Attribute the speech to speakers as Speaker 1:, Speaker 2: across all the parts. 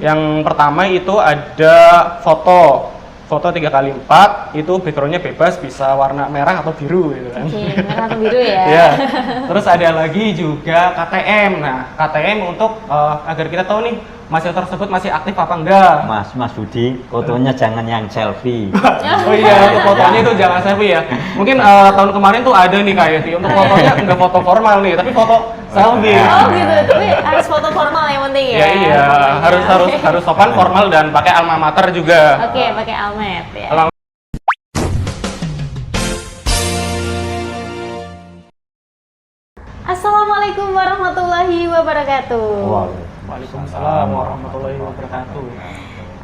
Speaker 1: Yang pertama itu ada foto 3x4, itu backgroundnya bebas, bisa warna merah atau biru gitu kan.
Speaker 2: Oke, merah atau biru ya.
Speaker 1: Ya. Terus ada lagi juga KTM. Nah, KTM untuk agar kita tahu nih mahasiswa tersebut masih aktif apa enggak.
Speaker 3: Mas Budi, fotonya jangan yang selfie.
Speaker 1: Oh iya, untuk fotonya itu jangan selfie ya. Mungkin tahun kemarin tuh ada nih Kak Yeti, untuk fotonya enggak foto formal nih, tapi foto selfie.
Speaker 2: Oh gitu, tapi harus foto formal yang penting ya.
Speaker 1: Ya iya, harus sopan, formal dan pakai alma mater juga.
Speaker 2: Oke, pakai almet ya. Assalamualaikum warahmatullahi wabarakatuh.
Speaker 1: Waalaikumsalam warahmatullahi wabarakatuh.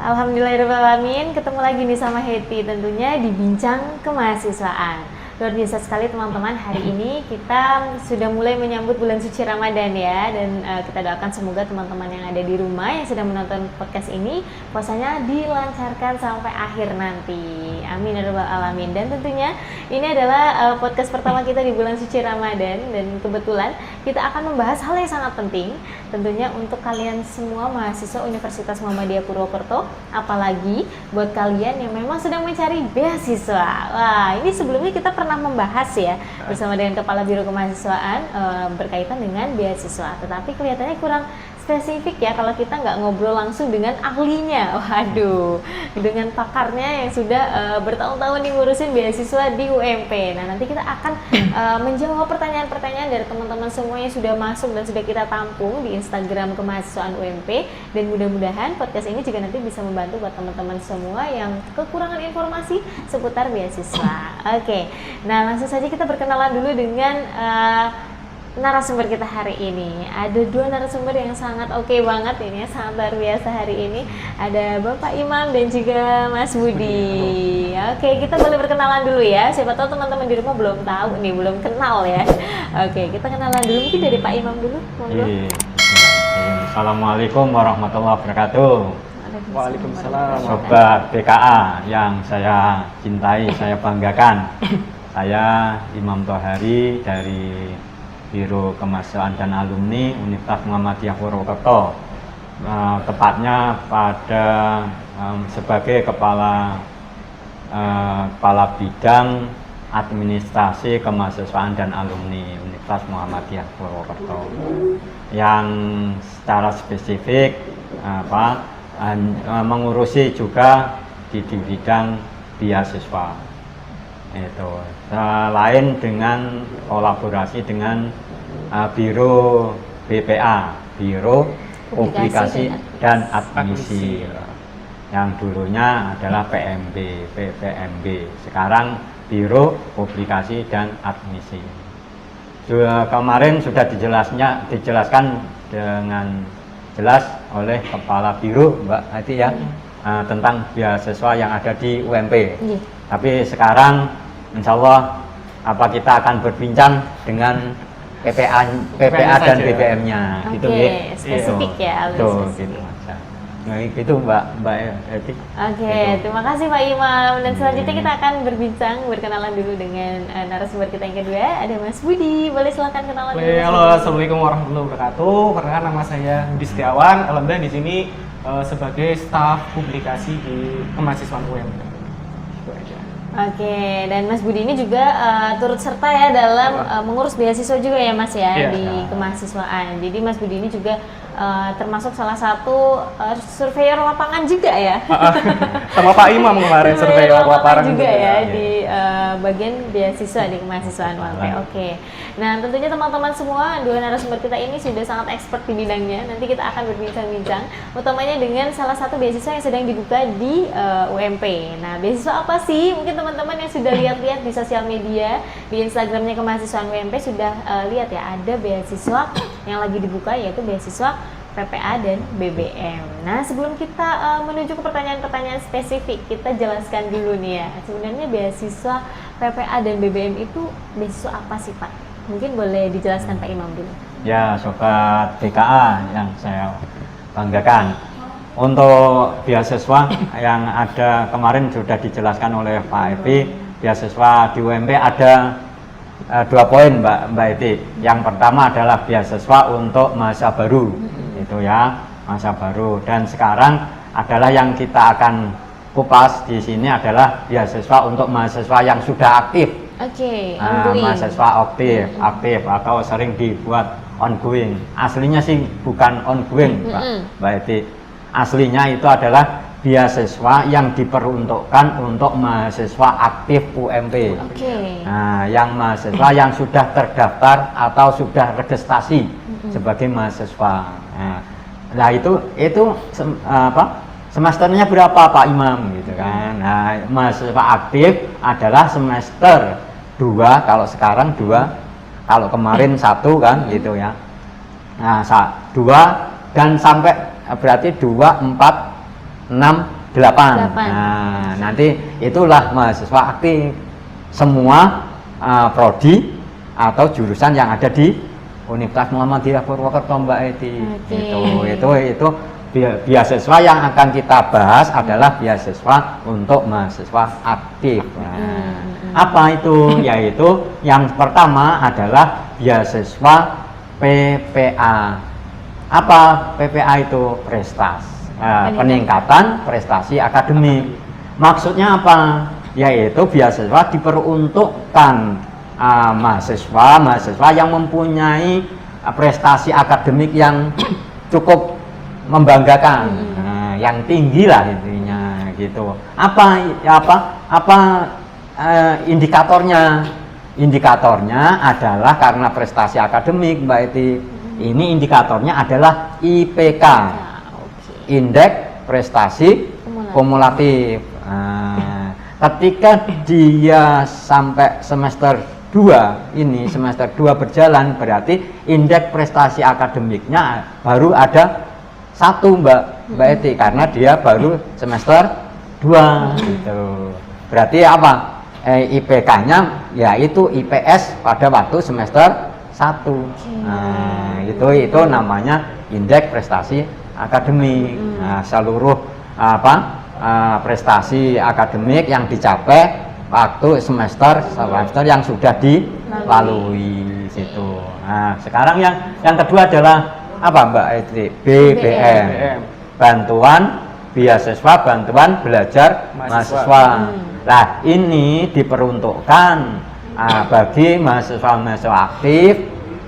Speaker 2: Alhamdulillahirrahmanirrahim, ketemu lagi nih sama Hetty tentunya di Bincang Kemahasiswaan. Luar biasa sekali teman-teman, hari ini kita sudah mulai menyambut bulan suci Ramadan ya. Dan kita doakan semoga teman-teman yang ada di rumah yang sedang menonton podcast ini puasanya dilancarkan sampai akhir nanti. Amin ya rabbal alamin. Dan tentunya ini adalah podcast pertama kita di bulan suci Ramadan. Dan kebetulan kita akan membahas hal yang sangat penting tentunya untuk kalian semua mahasiswa Universitas Muhammadiyah Purwokerto, apalagi buat kalian yang memang sedang mencari beasiswa. Wah, ini sebelumnya kita pernah membahas ya bersama dengan Kepala Biro Kemahasiswaan berkaitan dengan beasiswa, tetapi kelihatannya kurang spesifik ya kalau kita nggak ngobrol langsung dengan ahlinya. Waduh, dengan pakarnya yang sudah bertahun-tahun nih ngurusin beasiswa di UMP. Nah, nanti kita akan menjawab pertanyaan-pertanyaan dari teman-teman semua yang sudah masuk dan sudah kita tampung di Instagram Kemahasiswaan UMP. Dan mudah-mudahan podcast ini juga nanti bisa membantu buat teman-teman semua yang kekurangan informasi seputar beasiswa. Oke, nah langsung saja kita berkenalan dulu dengan narasumber kita hari ini. Ada dua narasumber yang sangat oke banget ini, sangat luar biasa hari ini. Ada Bapak Imam dan juga Mas Budi. Oke, kita boleh berkenalan dulu ya. Siapa tahu teman-teman di rumah belum tahu nih, belum kenal ya. Oke, kita kenalan dulu mungkin dari Pak Imam dulu. Monggo.
Speaker 3: Assalamualaikum warahmatullahi wabarakatuh.
Speaker 1: Waalaikumsalam.
Speaker 3: Sobat BKA yang saya cintai, saya banggakan. Saya Imam Tohari dari Biro Kemahasiswaan dan Alumni Universitas Muhammadiyah Purwokerto, tepatnya pada sebagai kepala bidang administrasi kemahasiswaan dan alumni Universitas Muhammadiyah Purwokerto, yang secara spesifik mengurusi juga di bidang beasiswa. Itu selain dengan kolaborasi dengan Biro BPA, Biro Publikasi dan Admisi, yang dulunya adalah PPMB, sekarang Biro Publikasi dan Admisi. Kemarin sudah dijelaskan dengan jelas oleh Kepala Biro Mbak Hati ya, tentang beasiswa yang ada di UMP. Tapi sekarang insya Allah kita akan berbincang dengan PPA dan BBM-nya.
Speaker 2: Oke,
Speaker 3: gitu ya.
Speaker 2: spesifik ya.
Speaker 3: Tuh, gitu. Nah, itu Mbak Eti.
Speaker 2: Oke, terima kasih Pak Imam. Dan selanjutnya kita akan berkenalan dulu dengan narasumber kita yang kedua. Ada Mas Budi, boleh silakan kenalan dulu.
Speaker 1: Halo, assalamualaikum warahmatullahi wabarakatuh. Perkenalkan, nama saya Budi Setiawan. Alhamdulillah di sini sebagai staf publikasi di Kemahasiswaan UMP.
Speaker 2: Oke, dan Mas Budi ini juga turut serta ya dalam mengurus beasiswa juga ya Mas ya, di kemahasiswaan. Jadi Mas Budi ini juga termasuk salah satu surveyor lapangan juga ya.
Speaker 1: Sama Pak Imam kemarin surveyor lapangan
Speaker 2: juga ya di bagian beasiswa di kemahasiswaan UMP. Oke. Nah, tentunya teman-teman semua, dua narasumber kita ini sudah sangat expert di bidangnya. Nanti kita akan berbincang-bincang utamanya dengan salah satu beasiswa yang sedang dibuka di UMP. Nah, beasiswa apa sih? Mungkin teman-teman yang sudah lihat-lihat di sosial media, di Instagramnya Kemahasiswaan UMP sudah lihat ya, ada beasiswa yang lagi dibuka, yaitu beasiswa PPA dan BBM. Nah, sebelum kita menuju ke pertanyaan-pertanyaan spesifik, kita jelaskan dulu nih ya, sebenarnya beasiswa PPA dan BBM itu beasiswa apa sih Pak? Mungkin boleh dijelaskan Pak Imam dulu.
Speaker 3: Ya, Sobat BKA yang saya banggakan. Untuk beasiswa yang ada kemarin sudah dijelaskan oleh Pak Evi, beasiswa di UMP ada 2 poin Mbak Eti. Yang pertama adalah beasiswa untuk mahasiswa baru, itu ya, masa baru. Dan sekarang adalah yang kita akan kupas di sini adalah beasiswa untuk mahasiswa yang sudah aktif.
Speaker 2: Oke,
Speaker 3: Nah,
Speaker 2: ongoing.
Speaker 3: mahasiswa aktif atau sering dibuat ongoing. Aslinya sih bukan ongoing, Mbak Eti. Aslinya itu adalah beasiswa yang diperuntukkan untuk mahasiswa aktif UMP.
Speaker 2: Oke.
Speaker 3: Nah, yang mahasiswa yang sudah terdaftar atau sudah registrasi sebagai mahasiswa. Nah, itu semesternya berapa Pak Imam gitu kan. Nah, mahasiswa aktif adalah semester 2, kalau sekarang 2, kalau kemarin 1 kan gitu ya. Nah, 2 dan sampai berarti 2, 4, 6, 8. Nah, nanti itulah mahasiswa aktif. Semua prodi atau jurusan yang ada di Universitas Muhammadiyah Purwokerto, Mbak Eti. Itu beasiswa yang akan kita bahas adalah beasiswa untuk mahasiswa aktif. Nah, apa itu? Yaitu yang pertama adalah beasiswa PPA. Apa PPA itu? Peningkatan prestasi akademik. Maksudnya apa? Yaitu beasiswa diperuntukkan mahasiswa yang mempunyai prestasi akademik yang cukup membanggakan, yang tinggi lah intinya gitu. Apa indikatornya? Indikatornya adalah karena prestasi akademik, Mbak Eti. Ini indikatornya adalah IPK, Indeks Prestasi Kumulatif. Ketika dia sampai semester 2 ini, semester 2 berjalan, berarti indeks prestasi akademiknya baru ada 1, Mbak Eti, karena dia baru semester 2 gitu. Berarti apa? IPK-nya yaitu IPS pada waktu semester 1. Nah, itu namanya indeks prestasi akademik. Nah, seluruh prestasi akademik yang dicapai waktu semester yang sudah dilalui situ. Nah, sekarang yang kedua adalah apa, Mbak Eti? BBM. Beasiswa bantuan belajar mahasiswa. Nah, ini diperuntukkan bagi mahasiswa aktif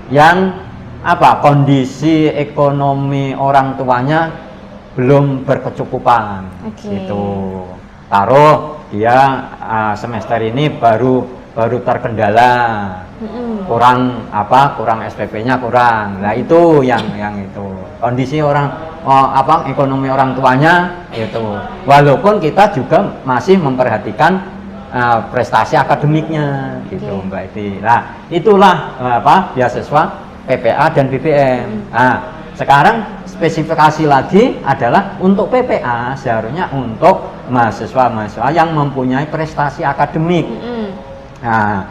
Speaker 3: yang kondisi ekonomi orang tuanya belum berkecukupan. Gitu. Taruh dia semester ini baru terkendala, kurang SPP-nya kurang. Nah, itu yang itu kondisi ekonomi orang tuanya itu. Walaupun kita juga masih memperhatikan prestasi akademiknya gitu, Mbak Eti. Nah, itulah beasiswa PPA dan BBM. Nah, sekarang spesifikasi lagi adalah untuk PPA seharusnya untuk mahasiswa yang mempunyai prestasi akademik. Nah,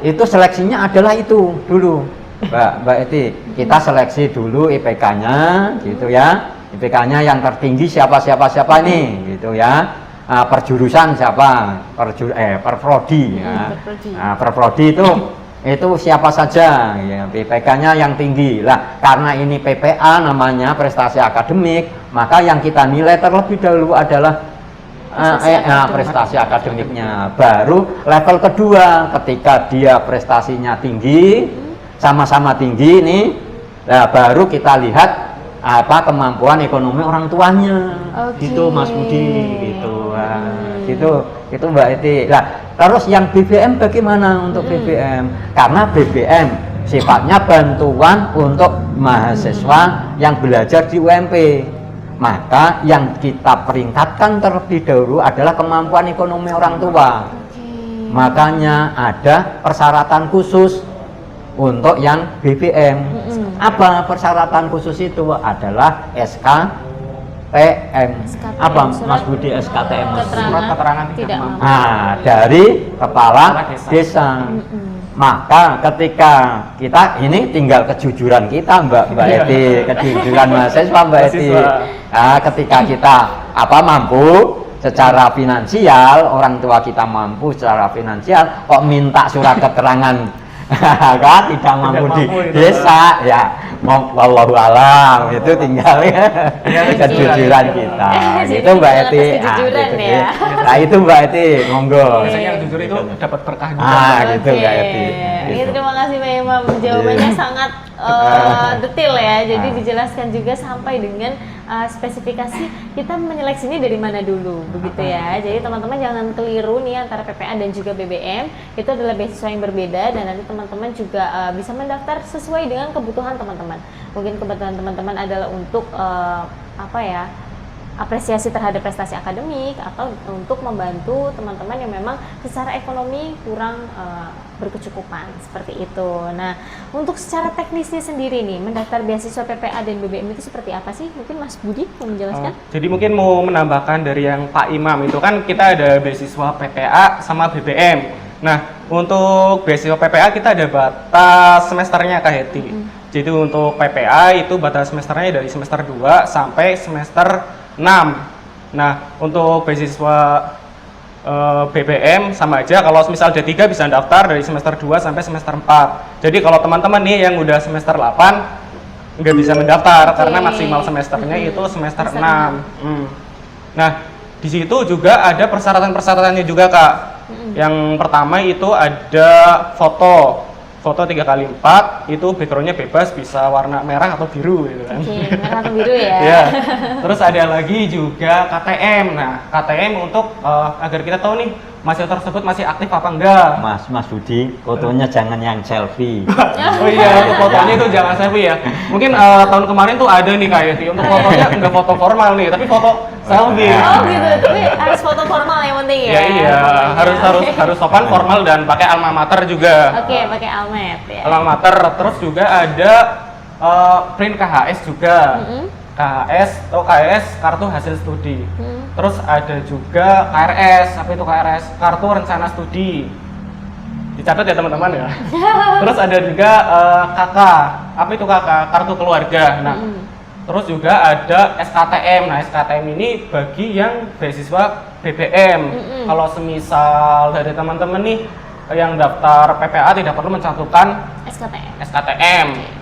Speaker 3: itu seleksinya adalah itu dulu, Mbak Eti. Kita seleksi dulu IPK-nya, gitu ya. IPK-nya yang tertinggi siapa nih, gitu ya. Perjurusan siapa? Per prodi ya. Per prodi itu siapa saja ya, IPK-nya yang tinggi lah. Karena ini PPA namanya prestasi akademik, maka yang kita nilai terlebih dahulu adalah prestasi akademiknya. Baru level kedua, ketika dia prestasinya tinggi, sama-sama tinggi nih, nah baru kita lihat kemampuan ekonomi orang tuanya. Gitu Mas Budi gitu. Gitu Mbak Eti. Nah, terus yang BBM bagaimana untuk BBM? Karena BBM sifatnya bantuan untuk mahasiswa yang belajar di UMP. Maka yang kita peringkatkan terlebih dahulu adalah kemampuan ekonomi orang tua. Makanya ada persyaratan khusus untuk yang BBM. Apa persyaratan khusus itu? Adalah SKTM. Apa Mas Budi SKTM?
Speaker 1: Surat keterangan tidak mampu.
Speaker 3: Nah, dari kepala desa. Maka ketika kita ini tinggal kejujuran kita, Mbak Eti, kejujuran mahasiswa, Mbak Eti. Nah, ketika kita mampu secara finansial, orang tua kita mampu secara finansial, kok minta surat keterangan kan tidak mampu di desa ya, wallahu alam itu tinggal ya kejujuran kita
Speaker 2: Jadi
Speaker 3: gitu Mbak
Speaker 2: atas
Speaker 3: Eti.
Speaker 2: kejujuran
Speaker 3: Gitu,
Speaker 2: ya.
Speaker 3: Nah itu Mbak Eti, monggo.
Speaker 1: Biasanya yang jujur itu dapat berkah juga.
Speaker 3: Gitu Mbak Eti.
Speaker 2: Ini
Speaker 3: Gitu.
Speaker 2: terima kasih Mbak Imam. Jawabannya
Speaker 3: Iya.
Speaker 2: sangat detail ya. Jadi dijelaskan juga sampai dengan spesifikasi kita menyeleksi ini dari mana dulu, begitu ya. Jadi teman-teman jangan keliru nih antara PPA dan juga BBM. Itu adalah beasiswa yang berbeda dan nanti teman-teman juga bisa mendaftar sesuai dengan kebutuhan teman-teman. Mungkin kebutuhan teman-teman adalah untuk apresiasi terhadap prestasi akademik atau untuk membantu teman-teman yang memang secara ekonomi kurang berkecukupan seperti itu. Nah, untuk secara teknisnya sendiri nih, mendaftar beasiswa PPA dan BBM itu seperti apa sih? Mungkin Mas Budi mau menjelaskan?
Speaker 1: Jadi mungkin mau menambahkan dari yang Pak Imam itu kan kita ada beasiswa PPA sama BBM. Nah, untuk beasiswa PPA kita ada batas semesternya Kak Heti. Jadi untuk PPA itu batas semesternya dari semester 2 sampai semester 6. Nah, untuk beasiswa BBM sama aja, kalau misal D3 bisa daftar dari semester 2 sampai semester 4. Jadi kalau teman-teman nih yang udah semester 8 nggak bisa mendaftar karena maksimal semesternya itu semester 6. Nah, di situ juga ada persyaratan-persyaratannya juga Kak. Yang pertama itu ada foto 3x4 itu backgroundnya bebas, bisa warna merah atau biru gitu kan.
Speaker 2: Merah atau biru ya.
Speaker 1: Ya. Terus ada lagi juga KTM. Nah, KTM untuk agar kita tahu nih mahasiswa tersebut masih aktif apa enggak.
Speaker 3: Mas Budi, fotonya jangan yang selfie.
Speaker 1: Oh iya, untuk fotonya itu jangan selfie ya. Mungkin tahun kemarin tuh ada nih kayak itu untuk fotonya enggak foto formal nih, tapi foto selfie.
Speaker 2: Oh gitu, tapi harus foto formal yang penting ya.
Speaker 1: Ya iya, harus sopan, formal dan pakai alma mater juga.
Speaker 2: Oke, pakai almet ya.
Speaker 1: Alma mater, terus juga ada print KHS juga. KHS atau KHS kartu hasil studi. Terus ada juga KRS, apa itu KRS? Kartu rencana studi. Dicatat ya teman-teman ya. Terus ada juga KK, apa itu KK? Kartu keluarga. Nah, terus juga ada SKTM. Nah, SKTM ini bagi yang beasiswa BBM. Kalau semisal dari teman-teman nih yang daftar PPA tidak perlu mencantumkan SKTM.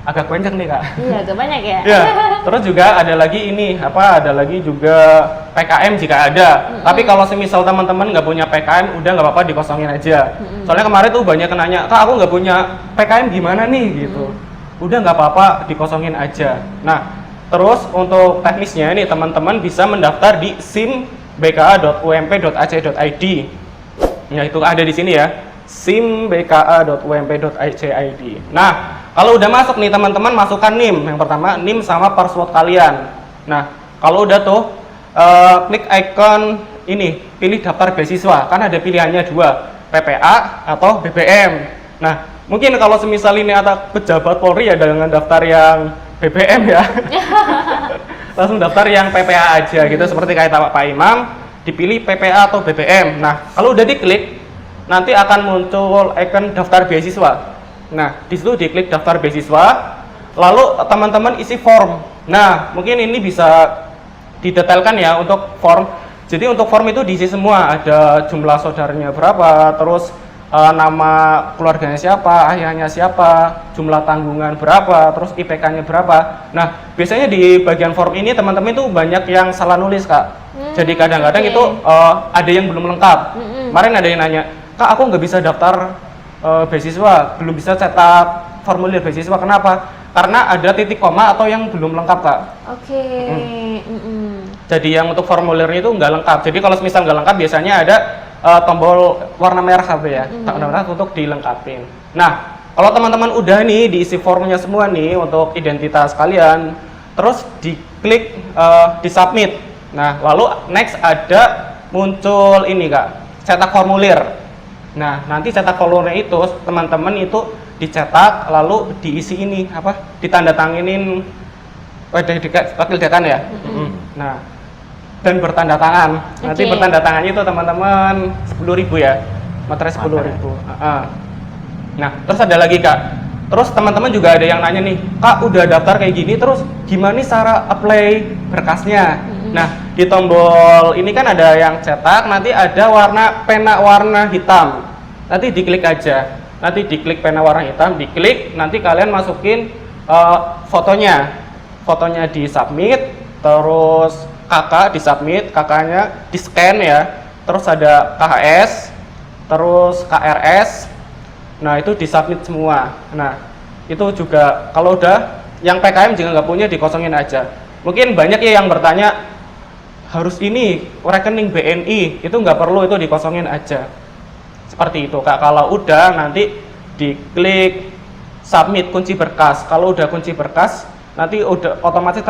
Speaker 1: Agak kenceng nih Kak.
Speaker 2: Iya, agak banyak ya.
Speaker 1: Ya. Terus juga ada lagi ini ada lagi juga PKM jika ada. Tapi kalau semisal teman-teman nggak punya PKM, udah nggak apa-apa dikosongin aja. Soalnya kemarin tuh banyak yang nanya, Kak aku nggak punya PKM gimana nih gitu. Udah nggak apa-apa dikosongin aja. Nah, terus untuk teknisnya nih teman-teman bisa mendaftar di simbka.ump.ac.id. Nah itu ada di sini ya, simbka.ump.ac.id. Nah, kalau udah masuk nih teman-teman masukkan NIM. Yang pertama NIM sama password kalian. Nah, kalau udah tuh klik icon ini, pilih daftar beasiswa. Kan ada pilihannya dua, PPA atau BBM. Nah, mungkin kalau semisal ini ada pejabat Polri ya dengan daftar yang BBM ya. Langsung daftar yang PPA aja gitu, seperti kayak Pak Imam, dipilih PPA atau BBM. Nah, kalau udah diklik nanti akan muncul icon daftar beasiswa. Nah, di situ diklik daftar beasiswa, lalu teman-teman isi form. Nah, mungkin ini bisa didetailkan ya untuk form. Jadi untuk form itu diisi semua, ada jumlah saudaranya berapa, terus nama keluarganya siapa, ayahnya siapa, jumlah tanggungan berapa, terus IPK-nya berapa. Nah, biasanya di bagian form ini teman-teman itu banyak yang salah nulis Kak. Jadi kadang-kadang itu ada yang belum lengkap. Kemarin ada yang nanya, Kak aku nggak bisa daftar beasiswa, belum bisa cetak formulir beasiswa. Kenapa? Karena ada titik koma atau yang belum lengkap Kak.
Speaker 2: Oke.
Speaker 1: Jadi yang untuk formulirnya itu nggak lengkap. Jadi kalau misal nggak lengkap biasanya ada tombol warna merah ya, warna merah untuk dilengkapin. Nah, kalau teman-teman udah nih diisi formnya semua nih untuk identitas kalian, terus diklik di submit. Nah, lalu next ada muncul ini Kak, cetak formulir. Nah, nanti cetak formulir itu teman-teman itu dicetak lalu diisi ini ditandatanginin wakil dekan ya. Nah, dan bertanda tangan. Nanti bertanda tangannya itu teman-teman 10.000 ya. Materai 10.000. Nah, terus ada lagi Kak. Terus teman-teman juga ada yang nanya nih, Kak udah daftar kayak gini terus gimana nih cara apply berkasnya? Nah, di tombol ini kan ada yang cetak, nanti ada pena warna hitam. Nanti diklik aja. Nanti diklik pena warna hitam, diklik, nanti kalian masukin fotonya di submit, terus kakak di submit, kakaknya di scan ya, terus ada KHS, terus KRS, nah itu di submit semua. Nah itu juga kalau udah yang PKM juga nggak punya dikosongin aja. Mungkin banyak ya yang bertanya harus ini rekening BNI, itu nggak perlu, itu dikosongin aja. Seperti itu Kak. Kalau udah nanti diklik submit kunci berkas. Kalau udah kunci berkas nanti udah otomatis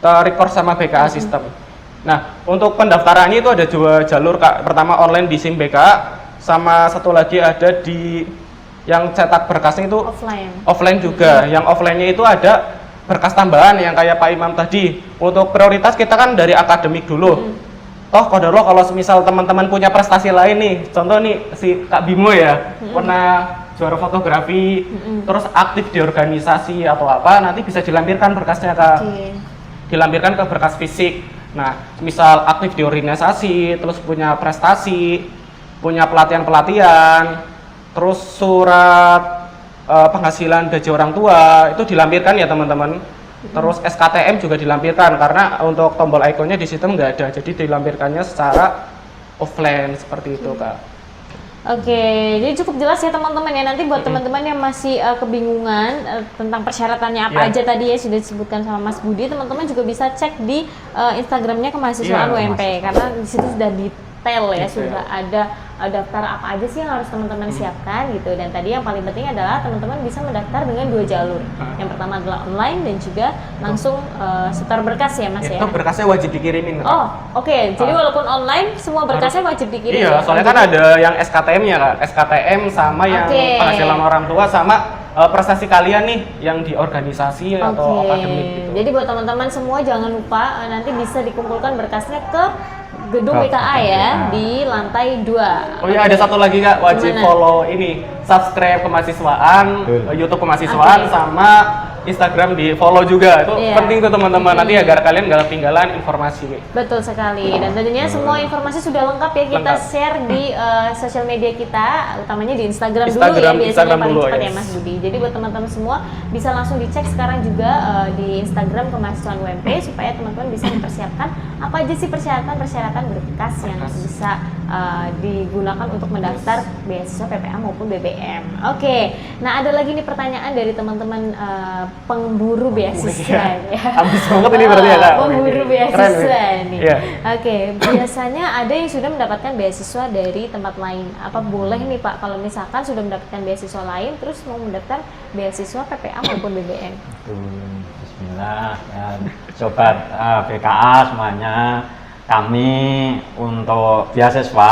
Speaker 1: ter-record sama BKA sistem. Nah, untuk pendaftarannya itu ada 2 jalur Kak. Pertama online di SIM BKA, sama satu lagi ada di yang cetak berkasnya itu offline juga. Yang offline-nya itu ada berkas tambahan yang kayak Pak Imam tadi. Untuk prioritas kita kan dari akademik dulu. Toh kodarullah kalau misal teman-teman punya prestasi lain nih, contoh nih si Kak Bimo ya, pernah juara fotografi, terus aktif di organisasi atau apa, nanti bisa dilampirkan berkasnya Kak. Dilampirkan ke berkas fisik. Nah, misal aktif di organisasi, terus punya prestasi, punya pelatihan-pelatihan, terus surat penghasilan gaji orang tua, itu dilampirkan ya teman-teman. Terus SKTM juga dilampirkan, karena untuk tombol ikonnya di sistem nggak ada, jadi dilampirkannya secara offline seperti itu Kak.
Speaker 2: Oke, jadi cukup jelas ya teman-teman ya. Nanti buat teman-teman yang masih kebingungan tentang persyaratannya apa aja tadi ya sudah disebutkan sama Mas Budi, teman-teman juga bisa cek di Instagramnya Kemahasiswaan UMP, karena di situ sudah detail ya, sudah ada daftar apa aja sih yang harus teman-teman siapkan gitu. Dan tadi yang paling penting adalah teman-teman bisa mendaftar dengan 2 jalur. Yang pertama adalah online dan juga langsung setor berkas ya Mas ya.
Speaker 1: Itu berkasnya wajib dikirimin.
Speaker 2: Oh, oke. Jadi walaupun online semua berkasnya wajib dikirim.
Speaker 1: Iya, soalnya kan ada yang SKTM-nya Kak. SKTM sama yang penghasilan orang tua sama prestasi kalian nih yang di organisasi atau akademik gitu.
Speaker 2: Jadi buat teman-teman semua jangan lupa nanti bisa dikumpulkan berkasnya ke gedung BKA ya, di lantai 2.
Speaker 1: Oh iya, ada satu lagi Kak, wajib follow ini, subscribe Kemahasiswaan, YouTube Kemahasiswaan, sama Instagram di follow juga. Itu penting tuh teman-teman, nanti agar kalian nggak ketinggalan informasi.
Speaker 2: Betul sekali, dan tentunya semua informasi sudah lengkap ya kita share di sosial media kita, utamanya di Instagram dulu ya, biasanya paling cepat ya Mas Budi. Jadi buat teman-teman semua bisa langsung dicek sekarang juga di Instagram Kemahasiswaan UMP, supaya teman-teman bisa mempersiapkan apa aja sih persyaratan berkas yang bisa digunakan untuk mendaftar beasiswa PPA maupun BBM. Oke, nah ada lagi nih pertanyaan dari teman-teman pemburu beasiswa ya.
Speaker 1: Habis banget ini berarti ya Kak.
Speaker 2: Pemburu beasiswa nih.
Speaker 1: Yeah.
Speaker 2: Oke, biasanya ada yang sudah mendapatkan beasiswa dari tempat lain. Apa boleh nih Pak kalau misalkan sudah mendapatkan beasiswa lain terus mau mendaftar beasiswa PPA maupun BBM?
Speaker 3: Bismillah ya, sobat BKA semuanya. Kami untuk beasiswa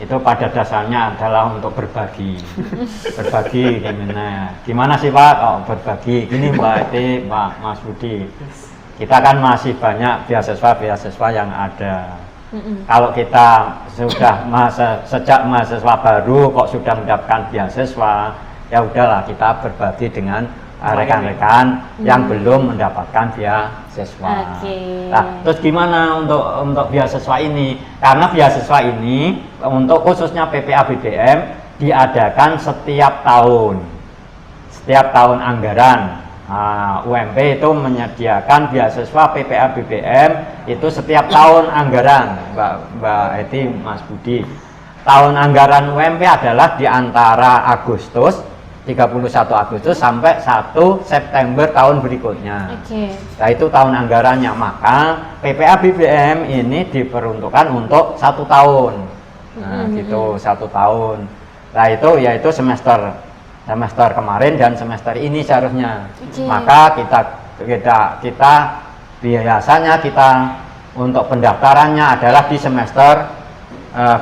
Speaker 3: itu pada dasarnya adalah untuk berbagi. Berbagi gimana sih Pak kalau berbagi? Gini Mbak Eti, Pak Mas Budi, kita kan masih banyak beasiswa yang ada. Kalau kita sudah sejak mahasiswa baru kok sudah mendapatkan beasiswa, ya udahlah kita berbagi dengan rekan-rekan yang belum mendapatkan beasiswa. Nah, terus gimana untuk beasiswa ini? Karena beasiswa ini untuk khususnya PPA BBM diadakan setiap tahun. Setiap tahun anggaran. UMP itu menyediakan beasiswa PPA BBM itu setiap tahun anggaran, Mbak Eti, Mas Budi. Tahun anggaran UMP adalah di antara 31 Agustus sampai 1 September tahun berikutnya. Nah itu tahun anggarannya, maka PPA BBM ini diperuntukkan untuk 1 tahun. Nah gitu, 1 tahun. Nah itu yaitu semester kemarin dan semester ini seharusnya. Maka kita biasanya kita untuk pendaftarannya adalah di semester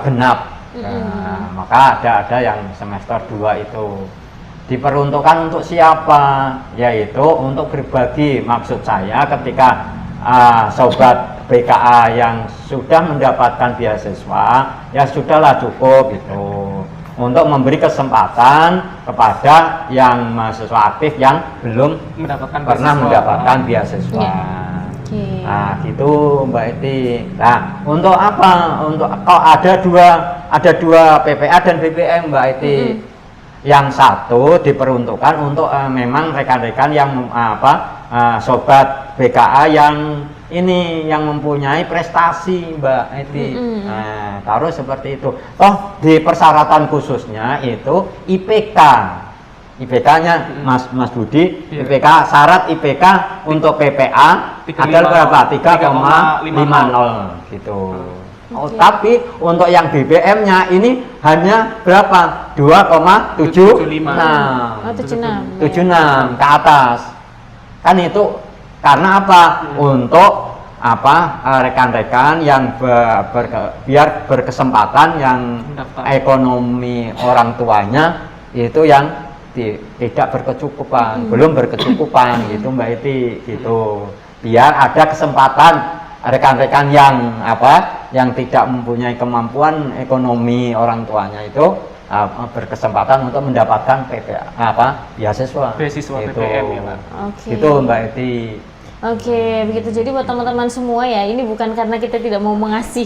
Speaker 3: genap. Nah, maka ada yang semester 2 itu diperuntukkan untuk siapa? Yaitu untuk berbagi. Maksud saya ketika sobat BKA yang sudah mendapatkan beasiswa, ya sudahlah cukup gitu. Untuk memberi kesempatan kepada yang mahasiswa aktif yang belum mendapatkan beasiswa. Nah gitu Mbak Eti. Nah untuk apa? Untuk kalau ada dua PPA dan BBM Mbak Eti. yang satu diperuntukkan untuk memang rekan-rekan yang sobat BKA yang ini yang mempunyai prestasi Mbak Eti. Nah, taruh seperti itu. Toh di persyaratan khususnya itu IPK. IPK-nya Mas Budi, IPK syarat IPK untuk PPA adalah berapa? 3,50 gitu. Oh, tapi untuk yang BBM-nya ini hanya berapa? 2,76.
Speaker 2: Oh,
Speaker 3: 76 ke atas. Kan itu karena apa? Untuk rekan-rekan yang biar berkesempatan yang ekonomi orang tuanya itu yang tidak berkecukupan, belum berkecukupan gitu Mbak Iti gitu. Biar ada kesempatan rekan-rekan yang yang tidak mempunyai kemampuan ekonomi orang tuanya itu berkesempatan untuk mendapatkan beasiswa
Speaker 1: Beasiswa
Speaker 3: itu.
Speaker 1: BBM ya Pak.
Speaker 3: Itu Mbak Eti.
Speaker 2: Oke, begitu. Jadi buat teman-teman semua ya, ini bukan karena kita tidak mau mengasih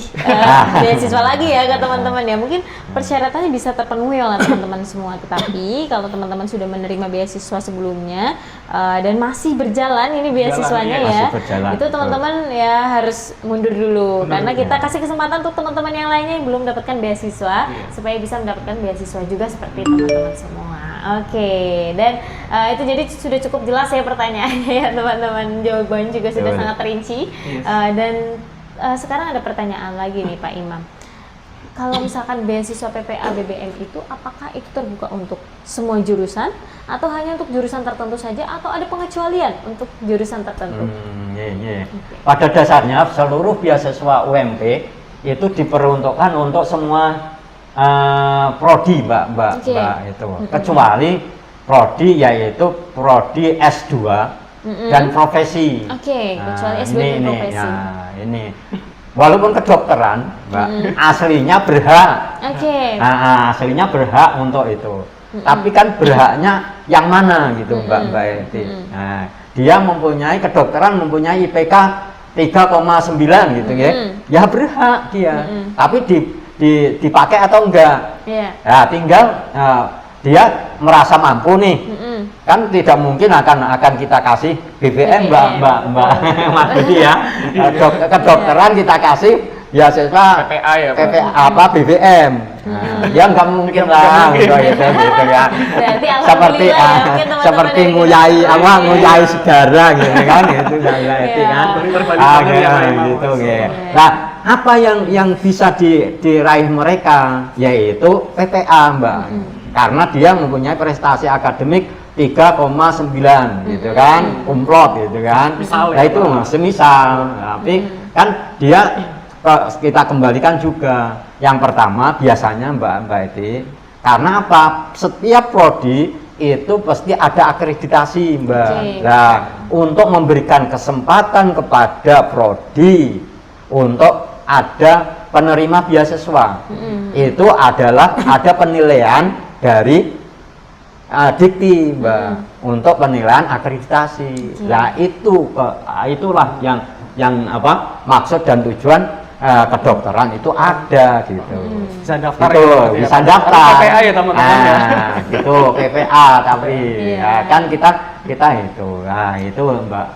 Speaker 2: beasiswa lagi ya ke teman-teman ya. Mungkin persyaratannya bisa terpenuhi oleh teman-teman semua. Tetapi kalau teman-teman sudah menerima beasiswa sebelumnya dan masih berjalan ini beasiswanya ya, itu teman-teman ya harus mundur dulu karena kita kasih kesempatan untuk teman-teman yang lainnya yang belum mendapatkan beasiswa supaya bisa mendapatkan beasiswa juga seperti teman-teman semua. Oke, dan itu jadi sudah cukup jelas ya pertanyaannya ya teman-teman, jawabannya juga sudah sangat terinci. Dan sekarang ada pertanyaan lagi nih Pak Imam. Kalau misalkan beasiswa PPA BBM itu apakah itu terbuka untuk semua jurusan atau hanya untuk jurusan tertentu saja atau ada pengecualian untuk jurusan tertentu?
Speaker 3: Pada dasarnya seluruh beasiswa UMP itu diperuntukkan untuk semua prodi Mbak itu. Kecuali prodi yaitu prodi S2 dan profesi.
Speaker 2: Kecuali S2 dan profesi.
Speaker 3: Ini walaupun kedokteran Mbak aslinya berhak. Aslinya berhak untuk itu. Tapi kan berhaknya yang mana gitu Mbak Eti. Nah, dia mempunyai kedokteran mempunyai IPK 3,9 gitu ya. Ya berhak dia. Tapi dipakai atau enggak? Ya tinggal dia merasa mampu nih. Kan tidak mungkin akan kita kasih BBM Mbak Mas Budi ya. Kedokteran kita kasih beasiswa
Speaker 1: PPA ya
Speaker 3: BBM. Ya nggak mungkin lah gitu ya. Seperti nguyai sejarah gitu kan gitu kan. Gitu ya. Nah, apa yang bisa diraih mereka yaitu PPA Mbak. Karena dia mempunyai prestasi akademik 3,9 gitu kan, umplot gitu kan. Nah itu semisal, tapi kan dia kita kembalikan juga. Yang pertama biasanya Mbak Eti, karena apa? Setiap prodi itu pasti ada akreditasi Mbak. Nah, untuk memberikan kesempatan kepada prodi untuk ada penerima beasiswa, itu adalah ada penilaian dari Dikti Mbak untuk penilaian akreditasi. Nah itulah yang maksud dan tujuan kedokteran itu ada gitu.
Speaker 1: Bisa daftar
Speaker 3: gitu, bisa daftar.
Speaker 1: PPA ya teman-teman ya.
Speaker 3: Gitu PPA tapi ya kan kita itu. Nah itu Mbak.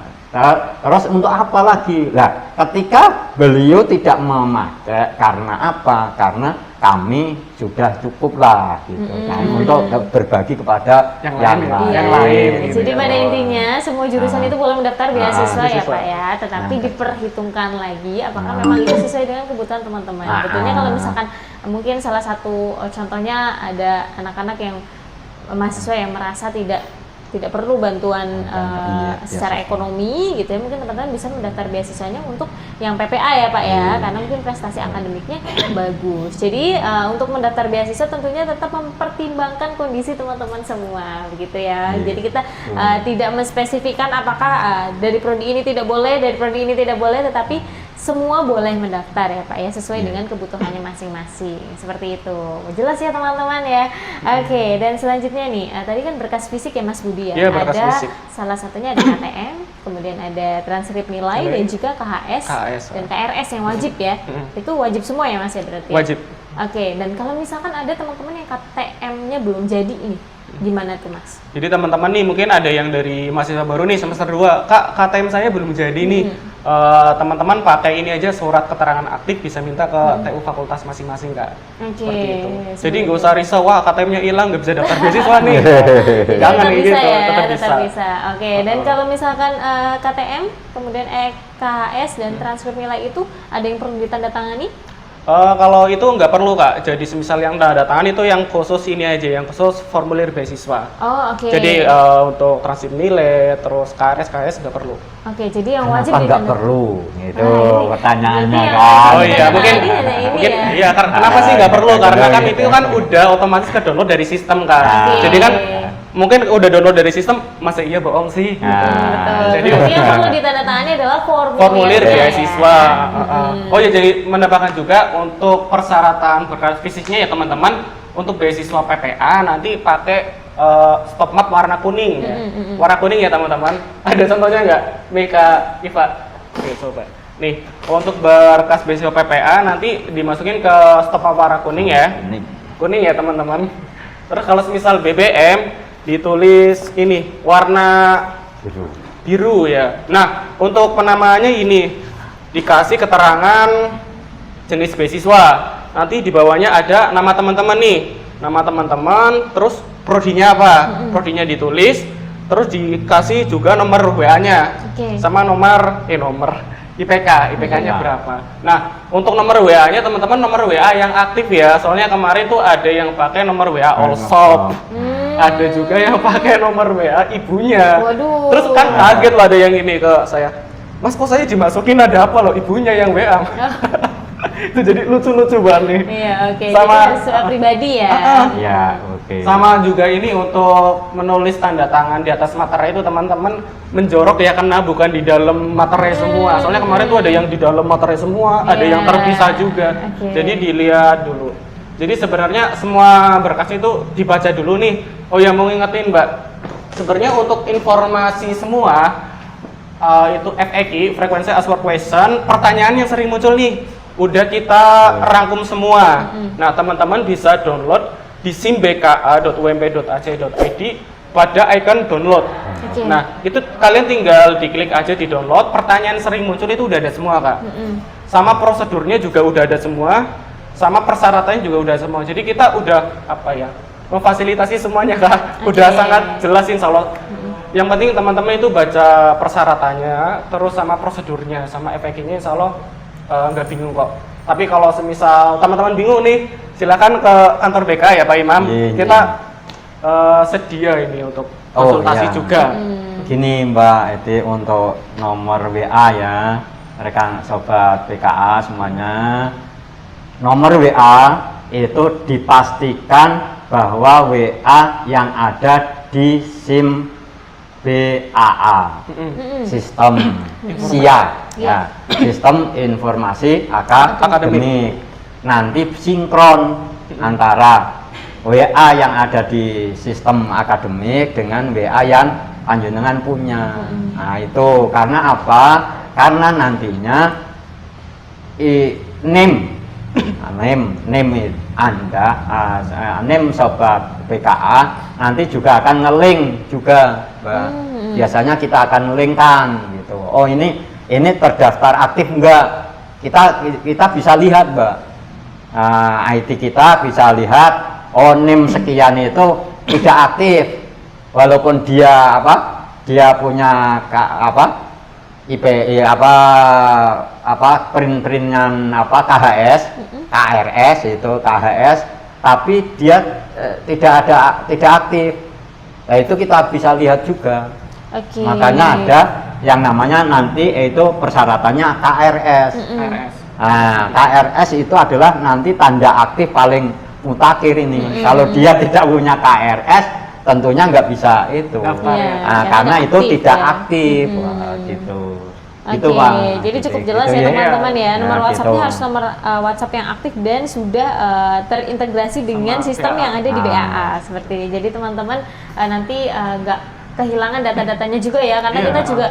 Speaker 3: Terus untuk apa lagi? Nah, ketika beliau tidak memakai karena apa? Karena kami sudah cukup lah gitu kan untuk berbagi kepada yang lain.
Speaker 2: Jadi pada intinya semua jurusan itu boleh mendaftar beasiswa ya Pak ya, tetapi diperhitungkan lagi apakah memang itu sesuai dengan kebutuhan teman-teman. Betulnya kalau misalkan mungkin salah satu contohnya ada anak-anak yang mahasiswa yang merasa tidak perlu bantuan secara ekonomi gitu ya, mungkin teman-teman bisa mendaftar beasiswanya untuk yang PPA ya Pak ya, karena mungkin prestasi akademiknya bagus. Jadi untuk mendaftar beasiswa tentunya tetap mempertimbangkan kondisi teman-teman semua begitu ya. Jadi kita tidak menspesifikkan apakah dari prodi ini tidak boleh, dari prodi ini tidak boleh, tetapi semua boleh mendaftar ya Pak ya, sesuai dengan kebutuhannya masing-masing. Seperti itu. Jelas ya teman-teman ya. Oke, dan selanjutnya nih, tadi kan berkas fisik ya Mas Budi ya. Ada fisik. Salah satunya ada KTM, kemudian ada transkrip nilai dan juga KHS dan KRS yang wajib ya. Itu wajib semua ya Mas ya berarti.
Speaker 1: Wajib.
Speaker 2: Oke, dan kalau misalkan ada teman-teman yang KTM-nya belum jadi ini, Gimana tuh Mas?
Speaker 1: Jadi teman-teman nih mungkin ada yang dari mahasiswa baru nih semester 2, Kak KTM saya belum jadi nih. Teman-teman pakai ini aja surat keterangan aktif bisa minta ke TU fakultas masing-masing Kak. Seperti itu. Jadi nggak usah risau, wah KTM-nya hilang nggak bisa daftar beasiswa nih. Jangan
Speaker 2: tetap
Speaker 1: gitu,
Speaker 2: bisa ya,
Speaker 1: tetap
Speaker 2: tetap bisa. Oke, dan kalau misalkan KTM, kemudian EKS dan transfer nilai itu ada yang perlu ditandatangani?
Speaker 1: Kalau itu nggak perlu Kak, jadi semisal yang tanda tangan itu yang khusus ini aja, yang khusus formulir beasiswa.
Speaker 2: Oh oke.
Speaker 1: Jadi untuk transfer nilai, terus KRS nggak perlu.
Speaker 2: Oke, jadi yang wajib
Speaker 3: Kenapa nggak
Speaker 2: ditanda-
Speaker 3: perlu? Itu
Speaker 2: ini-
Speaker 3: pertanyaannya
Speaker 2: ini yang
Speaker 3: kan.
Speaker 2: wajib
Speaker 1: Oh iya, mungkin
Speaker 2: ditandai ini
Speaker 1: mungkin
Speaker 2: ya.
Speaker 1: iya kenapa sih nggak perlu? Karena kan
Speaker 3: Gitu.
Speaker 1: itu kan udah otomatis ke download dari sistem kan.
Speaker 3: Oke.
Speaker 1: Jadi kan mungkin udah download dari sistem, masa iya bohong sih?
Speaker 2: Betul.
Speaker 1: Jadi
Speaker 2: Jadi yang perlu ditandatangani adalah
Speaker 1: formulir
Speaker 2: ya.
Speaker 1: beasiswa. Oh ya, jadi menambahkan juga untuk persyaratan berkas fisiknya ya teman-teman, untuk beasiswa PPA nanti pakai stop map warna kuning ya. Warna kuning ya teman-teman. Ada contohnya nggak? Mika, Iva. Oke, coba. Nih, untuk berkas beasiswa PPA nanti dimasukin ke stop map warna kuning ya.
Speaker 3: Ini
Speaker 1: Kuning ya teman-teman. Terus kalau misal BBM ditulis ini warna
Speaker 3: biru.
Speaker 1: biru ya. Nah, untuk penamaannya ini dikasih keterangan jenis beasiswa. Nanti di bawahnya ada nama teman-teman nih. Nama teman-teman, terus prodinya apa? Prodinya ditulis, terus dikasih juga nomor WA-nya.
Speaker 2: Oke.
Speaker 1: Sama nomor IPK-nya
Speaker 3: Iya.
Speaker 1: berapa. Nah, untuk nomor WA-nya teman-teman nomor WA yang aktif ya. Soalnya kemarin tuh ada yang pakai nomor WA all shop. Ada juga yang pakai nomor WA ibunya.
Speaker 2: Waduh.
Speaker 1: Terus kan kaget lah ada yang ini ke saya. Mas, kok saya dimasukin ada apa loh, ibunya yang WA. Itu jadi lucu-lucu banget nih.
Speaker 2: Iya, oke.
Speaker 1: Sama-
Speaker 2: Jadi surat pribadi ya.
Speaker 3: Ya, oke.
Speaker 1: Sama juga ini untuk menulis tanda tangan di atas materai itu teman-teman menjorok ya, karena bukan di dalam materai semua. Soalnya kemarin tuh ada yang di dalam materai semua, ada yang
Speaker 2: Iya.
Speaker 1: terpisah juga.
Speaker 2: Oke.
Speaker 1: Jadi dilihat dulu. Jadi sebenarnya semua berkas itu dibaca dulu nih. Oh ya, mau ngingetin Mbak, sebenarnya untuk informasi semua itu FAQ, Frequency Asked Question, pertanyaan yang sering muncul nih, udah kita rangkum semua. Nah, teman-teman bisa download di simbka.ump.ac.id pada icon download.
Speaker 2: Oke.
Speaker 1: Nah, itu kalian tinggal diklik aja di download, pertanyaan sering muncul itu udah ada semua Kak. Sama prosedurnya juga udah ada semua, sama persyaratannya juga udah semua. Jadi kita udah apa ya, memfasilitasi semuanya Kak. Udah
Speaker 2: Oke.
Speaker 1: sangat jelas insya Allah. Yang penting teman-teman itu baca persyaratannya, terus sama prosedurnya, sama FAQ-nya insya Allah nggak bingung kok. Tapi kalau semisal teman-teman bingung nih, silakan ke kantor BK ya Pak Imam.
Speaker 3: Iya,
Speaker 1: Kita sedia ini untuk
Speaker 3: Oh,
Speaker 1: konsultasi
Speaker 3: iya.
Speaker 1: juga.
Speaker 3: Gini Mbak Eti, untuk nomor WA ya, rekan sobat PKA semuanya, nomor WA itu dipastikan bahwa WA yang ada di SIM BAA, sistem SIA, ya, sistem informasi akademik. Nanti sinkron antara WA yang ada di sistem akademik dengan WA yang panjenengan punya. Nah, itu karena apa? Karena nantinya name Anda, name sobat PKA nanti juga akan nge-link juga, Mbak. Biasanya kita akan nge-linkkan gitu. Oh, ini terdaftar aktif enggak? Kita bisa lihat, Mbak. IT kita bisa lihat, oh NIM sekian itu tidak aktif, walaupun dia punya print-printan KRS itu KHS, tapi dia tidak aktif. Nah, itu kita bisa lihat juga.
Speaker 2: Oke.
Speaker 3: Makanya ada yang namanya nanti itu persyaratannya KRS. Nah, KRS itu adalah nanti tanda aktif paling mutakhir ini. Kalau dia tidak punya KRS, tentunya nggak bisa itu.
Speaker 1: Daftar ya.
Speaker 3: Nah, karena itu tidak aktif. Wah, gitu.
Speaker 2: Oke,
Speaker 3: Gitu, Bang.
Speaker 2: jadi cukup
Speaker 3: Gitu,
Speaker 2: jelas
Speaker 3: gitu
Speaker 2: ya teman-teman ya. Nomor
Speaker 3: Nah,
Speaker 2: WhatsApp-nya
Speaker 3: gitu.
Speaker 2: harus nomor WhatsApp yang aktif dan sudah terintegrasi dengan
Speaker 1: Sama
Speaker 2: sistem
Speaker 1: BAA.
Speaker 2: yang ada di BAA seperti ini. Jadi teman-teman nanti nggak kehilangan data-datanya juga ya, karena
Speaker 1: Iya.
Speaker 2: kita juga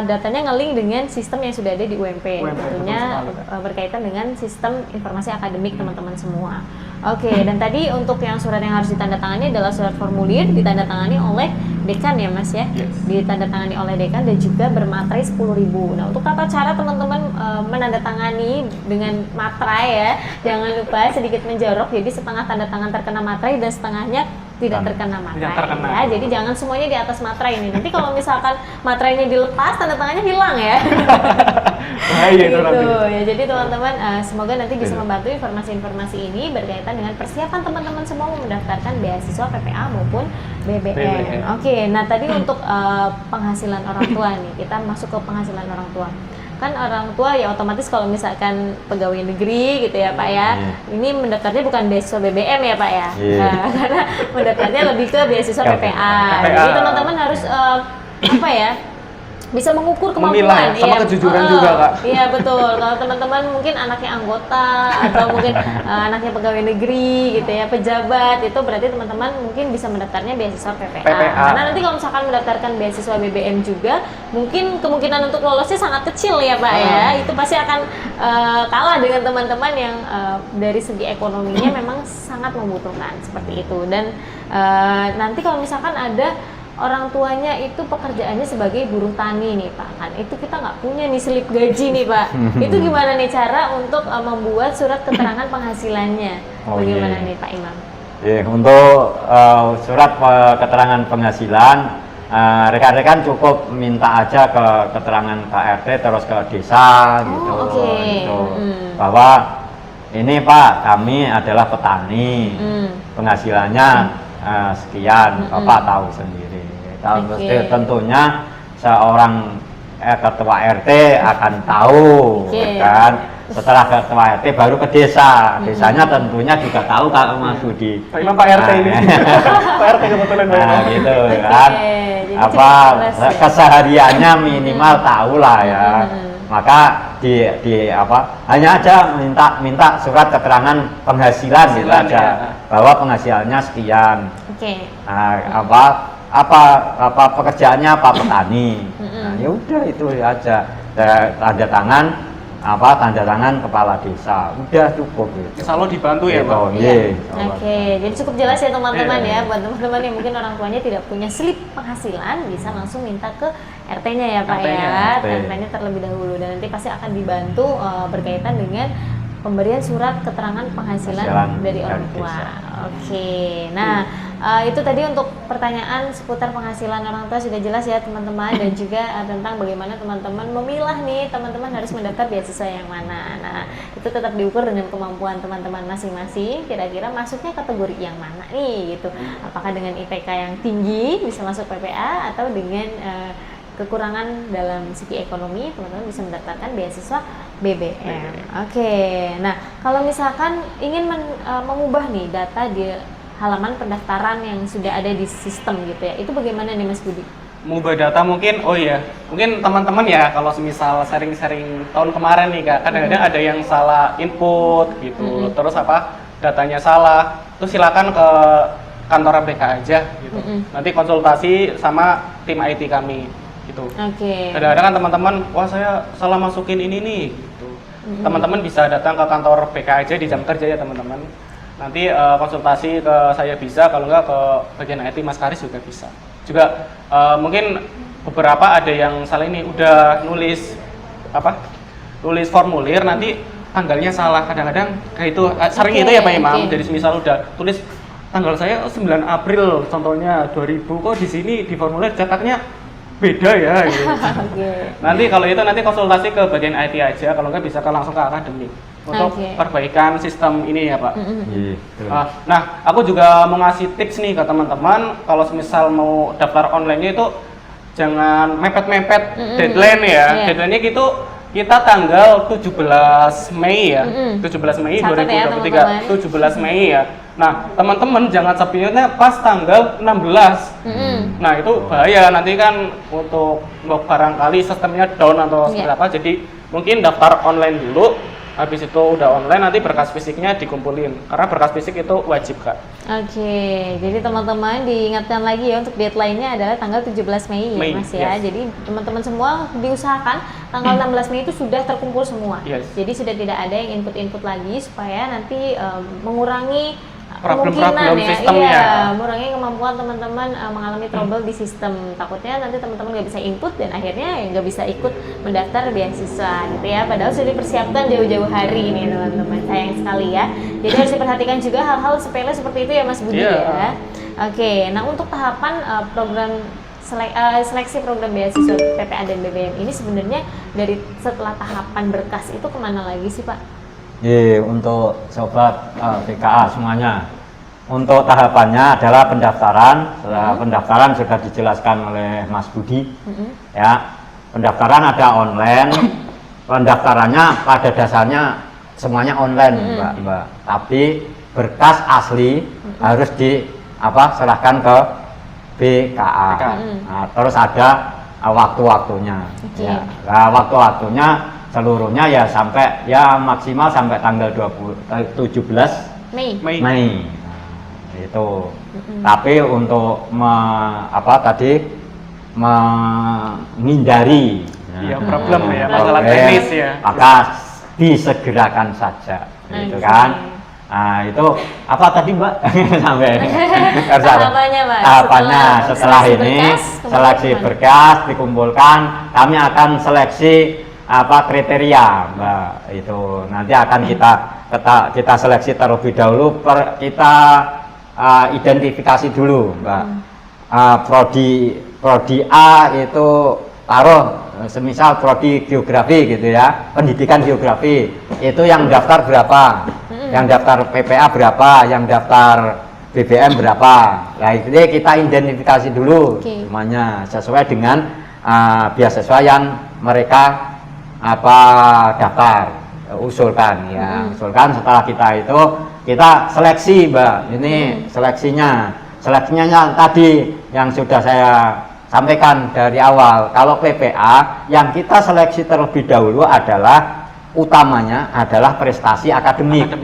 Speaker 2: datanya nge-link dengan sistem yang sudah ada di UMP, tentunya
Speaker 1: betul sekali.
Speaker 2: berkaitan dengan sistem informasi akademik teman-teman semua. Oke, dan tadi untuk yang surat yang harus ditandatangani adalah surat formulir ditandatangani oleh dekan ya Mas ya,
Speaker 1: Yes.
Speaker 2: ditandatangani oleh dekan dan juga bermaterai 10.000. Nah untuk tata cara teman-teman menandatangani dengan materai ya, jangan lupa sedikit menjorok, jadi setengah tanda tangan terkena materai dan setengahnya tidak terkena materai.
Speaker 1: Tidak terkena.
Speaker 2: Ya, jadi jangan semuanya di atas materai ini. Nanti kalau misalkan materainya dilepas, tanda tangannya hilang ya.
Speaker 1: Bahaya itu nanti.
Speaker 2: Gitu. Ya, jadi teman-teman semoga nanti bisa membantu informasi-informasi ini berkaitan dengan persiapan teman-teman semua mendaftarkan beasiswa PPA maupun BBM. Oke, nah tadi untuk penghasilan orang tua nih, kita masuk ke penghasilan orang tua. Kan orang tua ya otomatis kalau misalkan pegawai negeri gitu ya Pak ya, ini mendaftarnya bukan beasiswa BBM ya Pak ya, karena mendaftarnya lebih ke beasiswa PPA. Jadi teman-teman harus apa ya, bisa mengukur kemampuan,
Speaker 1: Memilah ya, sama kejujuran juga, Kak.
Speaker 2: Iya betul. Kalau teman-teman mungkin anaknya anggota atau mungkin anaknya pegawai negeri gitu ya, pejabat, itu berarti teman-teman mungkin bisa mendaftarnya beasiswa PPA. Karena nanti kalau misalkan mendaftarkan beasiswa BBM juga, mungkin kemungkinan untuk lolosnya sangat kecil ya Pak ya. Itu pasti akan kalah dengan teman-teman yang dari segi ekonominya memang sangat membutuhkan seperti itu. Dan nanti kalau misalkan ada orang tuanya itu pekerjaannya sebagai buruh tani nih Pak, kan itu kita nggak punya nih slip gaji nih Pak. Itu gimana nih cara untuk membuat surat keterangan penghasilannya? Bagaimana nih Pak Imam?
Speaker 3: Untuk surat keterangan penghasilan, rekan-rekan cukup minta aja ke keterangan KRT terus ke desa gitu, gitu. Bahwa ini Pak, kami adalah petani, penghasilannya sekian, Bapak tahu sendiri. Tentunya seorang ketua RT akan tahu, kan? Setelah ketua RT baru ke desa. Desanya tentunya juga tahu kalau masuk di
Speaker 1: Pak Imam Pak RT ini. Pak RT kebetulan.
Speaker 3: Nah, gitu kan. Apa kesehariannya minimal tahu lah ya. Maka di apa hanya aja minta surat keterangan penghasilan gitu aja, bahwa penghasilannya sekian. Nah, apa pekerjaannya apa petani. Nah, ya udah itu aja. Tanda tangan kepala desa. Udah cukup gitu.
Speaker 1: Selalu dibantu ya, Pak.
Speaker 2: Oke, jadi cukup jelas ya teman-teman ya. Buat teman-teman yang mungkin orang tuanya tidak punya slip penghasilan, bisa langsung minta ke RT-nya ya Pak ya. RT-nya terlebih dahulu, dan nanti pasti akan dibantu berkaitan dengan pemberian surat keterangan penghasilan dari orang tua. Oke, nah itu tadi untuk pertanyaan seputar penghasilan orang tua sudah jelas ya teman-teman, dan juga tentang bagaimana teman-teman memilah nih teman-teman harus mendaftar beasiswa yang mana. Nah itu tetap diukur dengan kemampuan teman-teman masing-masing, kira-kira masuknya kategori yang mana nih gitu. Apakah dengan IPK yang tinggi bisa masuk PPA, atau dengan kekurangan dalam segi ekonomi teman-teman bisa mendaftarkan beasiswa BBM. Oke, nah kalau misalkan ingin mengubah nih data di halaman pendaftaran yang sudah ada di sistem gitu ya, itu bagaimana nih Mas Budi?
Speaker 1: Mengubah data mungkin, mungkin teman-teman ya kalau misal sharing-sharing tahun kemarin nih Kak, kadang-kadang ada yang salah input gitu, terus datanya salah, terus silakan ke kantor BK aja gitu. Nanti konsultasi sama tim IT kami gitu. Kadang-kadang kan teman-teman, wah saya salah masukin ini nih gitu. Teman-teman bisa datang ke kantor BK aja di jam kerja ya teman-teman. Nanti konsultasi ke saya bisa, kalau enggak ke bagian IT Mas Karis juga bisa. Juga mungkin beberapa ada yang salah ini, udah nulis formulir nanti tanggalnya salah. Kadang-kadang kayak itu sering itu ya Pak Imam. Jadi misal udah tulis tanggal saya 9 April contohnya 2000, kok di sini di formulir cetaknya beda ya gitu. Nanti kalau itu nanti konsultasi ke bagian IT aja, kalau enggak bisa langsung ke akademik untuk perbaikan sistem ini ya Pak. Nah, aku juga mau ngasih tips nih ke teman-teman, kalau misal mau daftar online itu jangan mepet-mepet deadline ya. Deadline-nya gitu kita tanggal 17 Mei ya. 17 Mei 2023. 17 Mei ya. Nah, teman-teman jangan sepinnya pas tanggal 16. Nah, itu bahaya nanti kan untuk barangkali sistemnya down atau seperti apa. Jadi mungkin daftar online dulu. Habis itu udah online, nanti berkas fisiknya dikumpulin. Karena berkas fisik itu wajib, Kak.
Speaker 2: Oke, jadi teman-teman diingatkan lagi ya untuk deadline-nya adalah tanggal 17 Mei, ya Mas ya.
Speaker 1: Yes.
Speaker 2: Jadi teman-teman semua diusahakan tanggal 16 Mei itu sudah terkumpul semua.
Speaker 1: Yes.
Speaker 2: Jadi sudah tidak ada yang input-input lagi supaya nanti mengurangi
Speaker 1: Problem-problem
Speaker 2: kemungkinan ya,
Speaker 1: sistemnya.
Speaker 2: iya, mengurangi kemampuan teman-teman mengalami trouble di sistem. Takutnya nanti teman-teman nggak bisa input dan akhirnya nggak bisa ikut mendaftar beasiswa gitu ya. Padahal sudah dipersiapkan jauh-jauh hari ini teman-teman. Sayang sekali ya. Jadi harus diperhatikan juga hal-hal sepele seperti itu ya Mas Budi ya. Oke, nah untuk tahapan program seleksi program beasiswa PPA dan BBM ini sebenarnya dari setelah tahapan berkas itu kemana lagi sih Pak?
Speaker 3: Untuk sobat BKA semuanya, untuk tahapannya adalah pendaftaran. Setelah pendaftaran sudah dijelaskan oleh Mas Budi. Ya, pendaftaran ada online. Pendaftarannya pada dasarnya semuanya online, Mbak. Tapi berkas asli harus serahkan ke BKA. Nah, terus ada waktu-waktunya. Ya. Nah, waktu-waktunya seluruhnya ya sampai maksimal sampai tanggal 17 Mei. Nah, itu. Tapi untuk menghindari
Speaker 1: problem ya, masalah teknis ya.
Speaker 3: Maka disegerakan saja, gitu kan. Nah, itu apa tadi Mbak? Sampai tahapannya setelah ini seleksi berkas dikumpulkan, kami akan seleksi kriteria Mbak. Itu nanti akan kita seleksi terlebih dahulu, kita identifikasi dulu Mbak. Prodi A itu taruh semisal prodi geografi gitu ya, pendidikan geografi itu yang daftar berapa, yang daftar PPA berapa, yang daftar BBM berapa. Nah itu kita identifikasi dulu semuanya sesuai dengan beasiswa yang mereka daftar usulkan ya. Usulkan, setelah kita seleksi Mbak. Ini seleksinya tadi yang sudah saya sampaikan dari awal. Kalau PPA yang kita seleksi terlebih dahulu utamanya adalah prestasi akademik.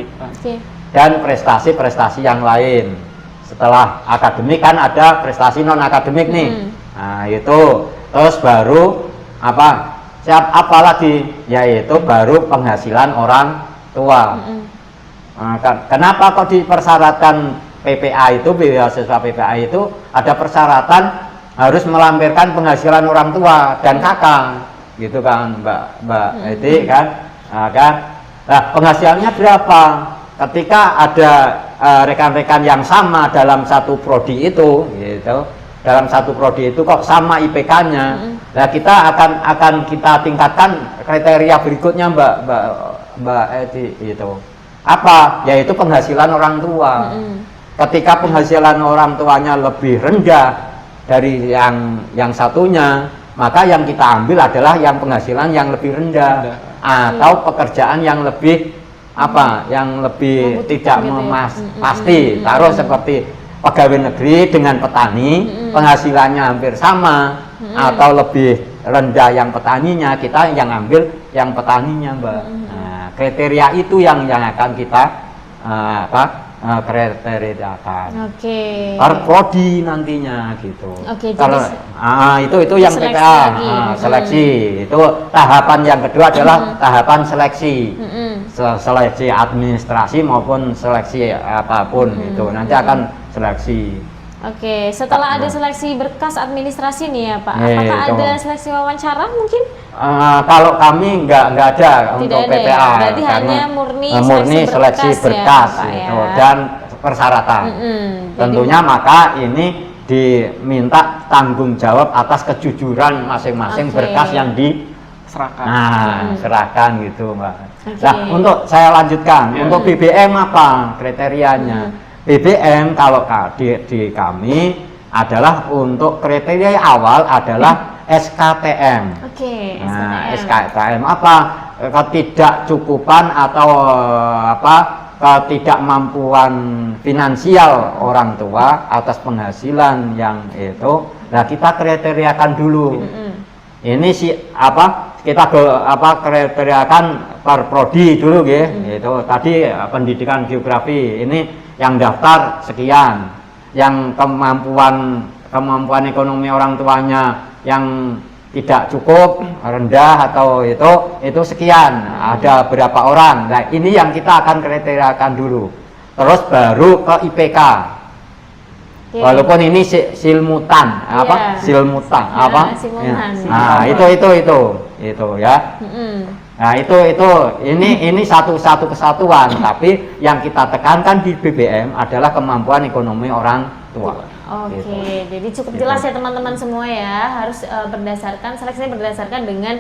Speaker 3: Dan prestasi-prestasi yang lain. Setelah akademik kan ada prestasi non akademik nih. Nah itu terus baru apalagi yaitu baru penghasilan orang tua. Nah, kenapa kok dipersyaratkan PPA itu, beasiswa PPA itu ada persyaratan harus melampirkan penghasilan orang tua dan kakak, gitu kan Mbak Edi kan? Nah, penghasilannya berapa? Ketika ada rekan-rekan yang sama dalam satu prodi itu, gitu. Dalam satu prodi itu kok sama IPK-nya. Nah, kita akan kita tingkatkan kriteria berikutnya Mbak Edi itu. Apa? Yaitu penghasilan orang tua. Ketika penghasilan orang tuanya lebih rendah dari yang satunya, maka yang kita ambil adalah yang penghasilan yang lebih rendah atau pekerjaan yang lebih yang lebih tidak pasti. Taruh seperti pegawai negeri dengan petani, penghasilannya hampir sama atau lebih rendah yang petaninya, kita yang ambil yang petaninya Mbak. Nah, kriteria itu yang akan kita kriteriakan. Per prodi nantinya gitu. Itu yang kita seleksi. Itu tahapan yang kedua adalah tahapan seleksi. Seleksi administrasi maupun seleksi apapun itu nanti akan seleksi.
Speaker 2: Setelah ada seleksi berkas administrasi nih ya Pak, apakah ada seleksi wawancara mungkin?
Speaker 3: Kalau kami nggak ada untuk PPA,
Speaker 2: berarti hanya murni
Speaker 3: seleksi berkas gitu, dan persyaratan. Tentunya maka ini diminta tanggung jawab atas kejujuran masing-masing berkas yang diserahkan. Serahkan gitu Mbak. Nah, untuk saya lanjutkan, untuk BBM apa kriterianya? BBM kalau di kami adalah untuk kriteria awal adalah SKTM. SKTM apa? Ketidakcukupan atau ketidakmampuan finansial orang tua atas penghasilan yang itu. Nah, kita kriteriakan dulu. Ini kita kriteriakan per prodi dulu gitu. Tadi pendidikan geografi ini yang daftar sekian, yang kemampuan ekonomi orang tuanya yang tidak cukup, rendah atau itu sekian, ada berapa orang. Nah, ini yang kita akan kriteriakan dulu. Terus baru ke IPK. Walaupun ini silmutan, silmutan,
Speaker 2: simultan.
Speaker 3: Nah, itu ya. Nah, ini satu kesatuan, tapi yang kita tekankan di BBM adalah kemampuan ekonomi orang tua.
Speaker 2: Oke,
Speaker 3: Gitu.
Speaker 2: jadi cukup jelas ya teman-teman semua ya, harus seleksinya berdasarkan dengan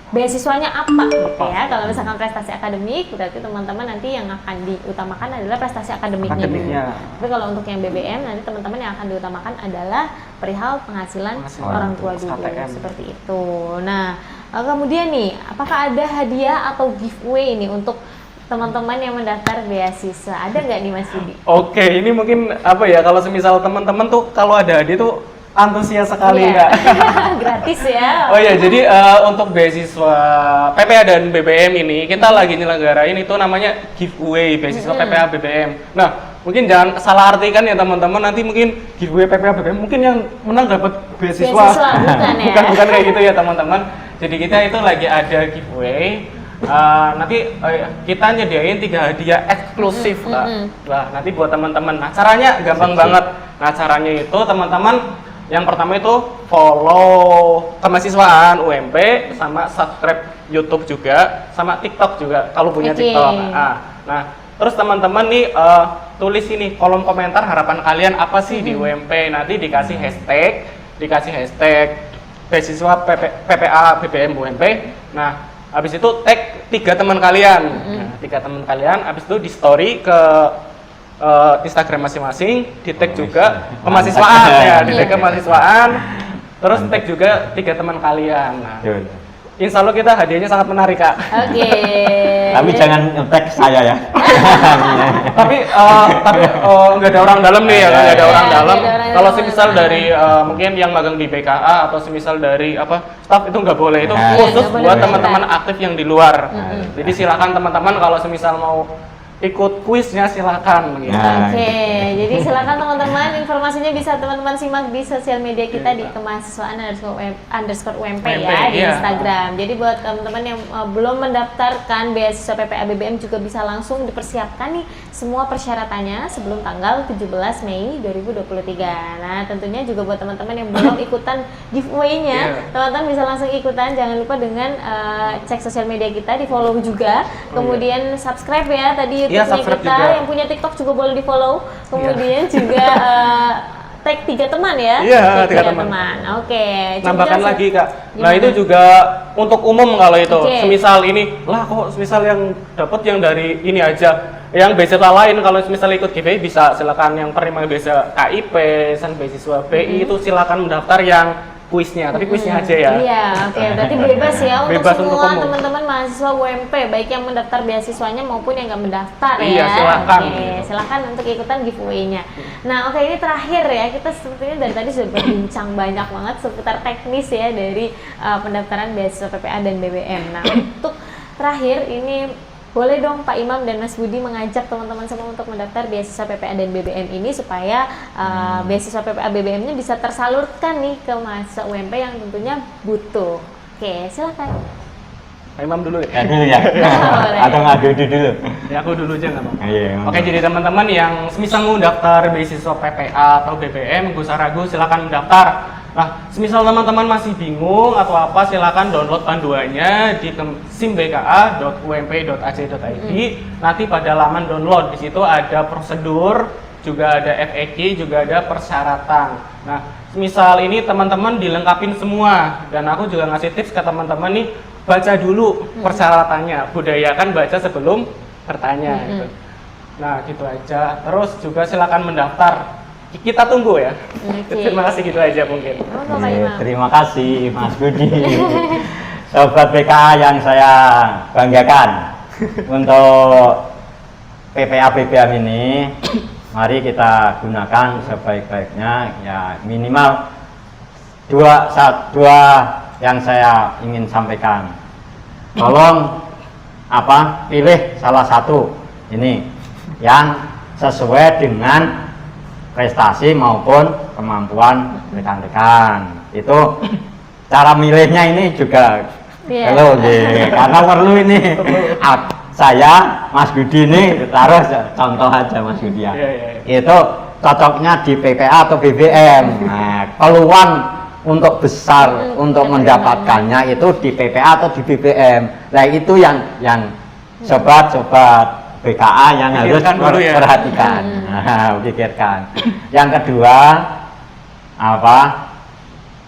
Speaker 2: beasiswanya apa gitu ya. Kalau misalkan prestasi akademik, berarti teman-teman nanti yang akan diutamakan adalah prestasi akademiknya dulu. Tapi kalau untuk yang BBM, nanti teman-teman yang akan diutamakan adalah perihal penghasilan orang tua dulu, seperti itu. Nah, kemudian nih, apakah ada hadiah atau giveaway ini untuk teman-teman yang mendaftar beasiswa? Ada nggak nih Mas Budi?
Speaker 1: Oke, ini mungkin apa ya, kalau semisal teman-teman tuh kalau ada hadiah tuh antusias sekali Kak.
Speaker 2: Gratis ya.
Speaker 1: Oh iya, jadi untuk beasiswa PPA dan BBM ini kita lagi nyelenggarain itu namanya giveaway beasiswa PPA BBM. Nah, mungkin jangan salah artikan ya teman-teman, nanti mungkin giveaway PPA BBM mungkin yang menang dapat beasiswa.
Speaker 2: Bukan ya.
Speaker 1: bukan kayak gitu ya teman-teman. Jadi kita itu lagi ada giveaway. Nanti kita nyediain 3 hadiah eksklusif Kak. Nah, nanti buat teman-teman. Nah, caranya gampang banget. Nah, caranya itu teman-teman yang pertama itu follow kemahasiswaan UMP, sama subscribe YouTube juga, sama TikTok juga kalau punya TikTok. Nah, terus teman-teman nih tulis ini kolom komentar harapan kalian apa sih di UMP. Nanti dikasih hashtag beasiswa PPA BBM UMP. Nah, habis itu tag 3 teman kalian. Nah, 3 teman kalian, habis itu di story ke Instagram masing-masing, di tag juga kemahasiswaan ya, di tag kemahasiswaan. Terus tag juga 3 teman kalian. Nah, insya Allah kita hadiahnya sangat menarik Kak.
Speaker 2: Oke.
Speaker 3: Tapi jangan tag saya ya.
Speaker 1: tapi nggak ada orang dalam nih ya, nggak ada orang dalam. Kalau semisal dari mungkin yang magang di BKA atau semisal dari staff itu nggak boleh, itu khusus buat teman-teman aktif yang di luar. Jadi silakan teman-teman kalau semisal mau ikut kuisnya silakan gitu.
Speaker 2: Oke, jadi silakan teman-teman, informasinya bisa teman-teman simak di sosial media kita di kemahasiswaan underscore UMP ya di Instagram. Jadi buat teman-teman yang belum mendaftarkan beasiswa PPA BBM juga bisa langsung dipersiapkan nih semua persyaratannya sebelum tanggal 17 Mei 2023. Nah, tentunya juga buat teman-teman yang belum ikutan giveaway-nya, teman-teman bisa langsung ikutan. Jangan lupa dengan cek sosial media kita, di follow juga, kemudian subscribe ya tadi YouTube-nya kita, juga. Yang punya TikTok juga boleh di follow, kemudian juga tag 3 teman ya.
Speaker 1: Iya, 3 teman.
Speaker 2: Oke.
Speaker 1: Nambahkan lagi Kak. Nah, itu juga untuk umum kalau itu. Semisal ini, semisal yang dapat yang dari ini aja. Yang beasiswa lain kalau semisal ikut giveaway bisa silakan, yang penerima beasiswa KIP, beasiswa BI itu silakan mendaftar yang kuisnya, tapi kuisnya aja ya.
Speaker 2: Iya, oke. Berarti bebas ya
Speaker 1: bebas
Speaker 2: untuk semua teman-teman mahasiswa UMP, baik yang mendaftar beasiswanya maupun yang nggak mendaftar ya.
Speaker 1: Iya, silakan.
Speaker 2: Oke, silakan untuk ikutan giveaway-nya. Nah, oke, ini terakhir ya, kita sepertinya dari tadi sudah berbincang banyak banget seputar teknis ya dari pendaftaran beasiswa PPA dan BBM. Nah, untuk terakhir ini boleh dong Pak Imam dan Mas Budi mengajak teman-teman semua untuk mendaftar beasiswa PPA dan BBM ini supaya beasiswa PPA BBM-nya bisa tersalurkan nih ke mahasiswa UMP yang tentunya butuh. Oke, silakan.
Speaker 1: Pak Imam dulu ya?
Speaker 3: Ya dulu ya. Atau ngadu dulu?
Speaker 1: Ya, aku dulu aja nggak apa-apa.
Speaker 3: Iya,
Speaker 1: Oke, jadi teman-teman yang semisal mau daftar beasiswa PPA atau BBM, nggak usah ragu, silakan mendaftar. Nah, semisal teman-teman masih bingung atau apa, silakan download panduannya di simbka.ump.ac.id. Nanti pada laman download di situ ada prosedur, juga ada FAQ, juga ada persyaratan. Nah, semisal ini teman-teman dilengkapin semua, dan aku juga ngasih tips ke teman-teman nih, baca dulu persyaratannya, budayakan baca sebelum bertanya. Gitu. Nah, gitu aja. Terus juga silakan mendaftar. Kita tunggu ya. Terima kasih, gitu aja mungkin.
Speaker 3: Terima kasih Mas Budi. Sobat PKA yang saya banggakan. Untuk PPA BBM ini, mari kita gunakan sebaik-baiknya. Ya, minimal dua yang saya ingin sampaikan. Tolong pilih salah satu ini yang sesuai dengan prestasi maupun kemampuan rekan-rekan. Itu cara milihnya ini juga perlu karena perlu ini. Saya Mas Budi ini taruh contoh aja Mas Budi ya. Itu cocoknya di PPA atau BBM. Nah, peluang untuk besar untuk mendapatkannya itu di PPA atau di BBM. Nah, itu yang sobat-sobat BKA yang harus perhatikan. Nah, pikirkan. Yang kedua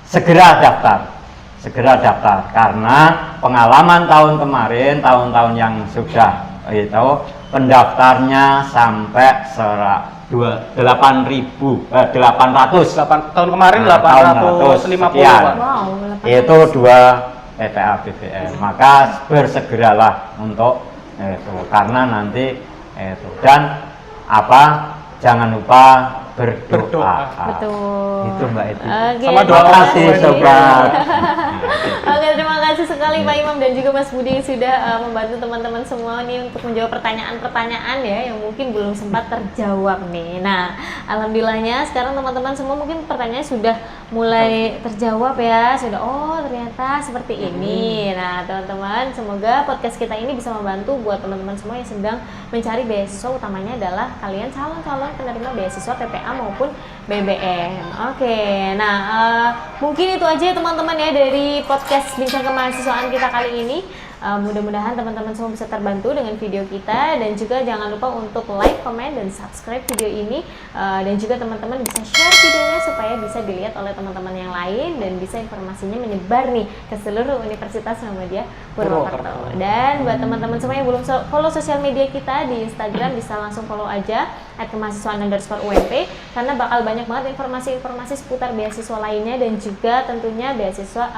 Speaker 3: segera daftar karena pengalaman tahun kemarin, tahun-tahun yang sudah itu pendaftarnya sampai 800
Speaker 1: tahun kemarin 850
Speaker 3: sekian.
Speaker 2: Wow,
Speaker 3: Itu 2 PPA BBM. Maka bersegeralah untuk itu karena nanti itu dan jangan lupa berdoa.
Speaker 2: Betul.
Speaker 3: Itu Mbak Edi.
Speaker 1: Sama doa
Speaker 3: kasih sobat.
Speaker 2: Oke, terima kasih sekali Pak Imam dan juga Mas Budi sudah membantu teman-teman semua nih untuk menjawab pertanyaan-pertanyaan ya yang mungkin belum sempat terjawab nih. Nah, alhamdulillahnya sekarang teman-teman semua mungkin pertanyaannya sudah mulai terjawab ya. Sudah, oh ternyata seperti ini. Nah, teman-teman, semoga podcast kita ini bisa membantu buat teman-teman semua yang sedang mencari beasiswa, utamanya adalah kalian calon-calon penerima beasiswa PPA maupun BBM. Oke, nah mungkin itu aja ya teman-teman ya dari podcast Bincang Kemahasiswaan kita kali ini. Mudah-mudahan teman-teman semua bisa terbantu dengan video kita dan juga jangan lupa untuk like, komen, dan subscribe video ini dan juga teman-teman bisa share videonya supaya bisa dilihat oleh teman-teman yang lain dan bisa informasinya menyebar nih ke seluruh Universitas Muhammadiyah Purwokerto. Dan buat teman-teman semua yang belum follow sosial media kita di Instagram bisa langsung follow aja @kemahasiswaan_UMP karena bakal banyak banget informasi-informasi seputar beasiswa lainnya dan juga tentunya beasiswa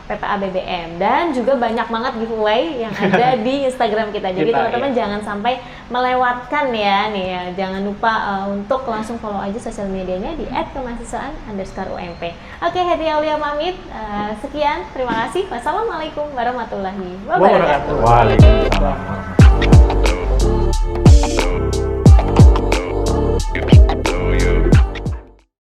Speaker 2: PPA BBM dan juga banyak banget giveaway yang ada di Instagram kita. Jadi teman-teman jangan sampai melewatkan ya nih ya. Jangan lupa untuk langsung follow aja sosial medianya di @kemahasiswaan_UMP. Oke, Heti Aulia pamit. Sekian, terima kasih. Wassalamualaikum warahmatullahi wabarakatuh.
Speaker 3: Waalaikumsalam.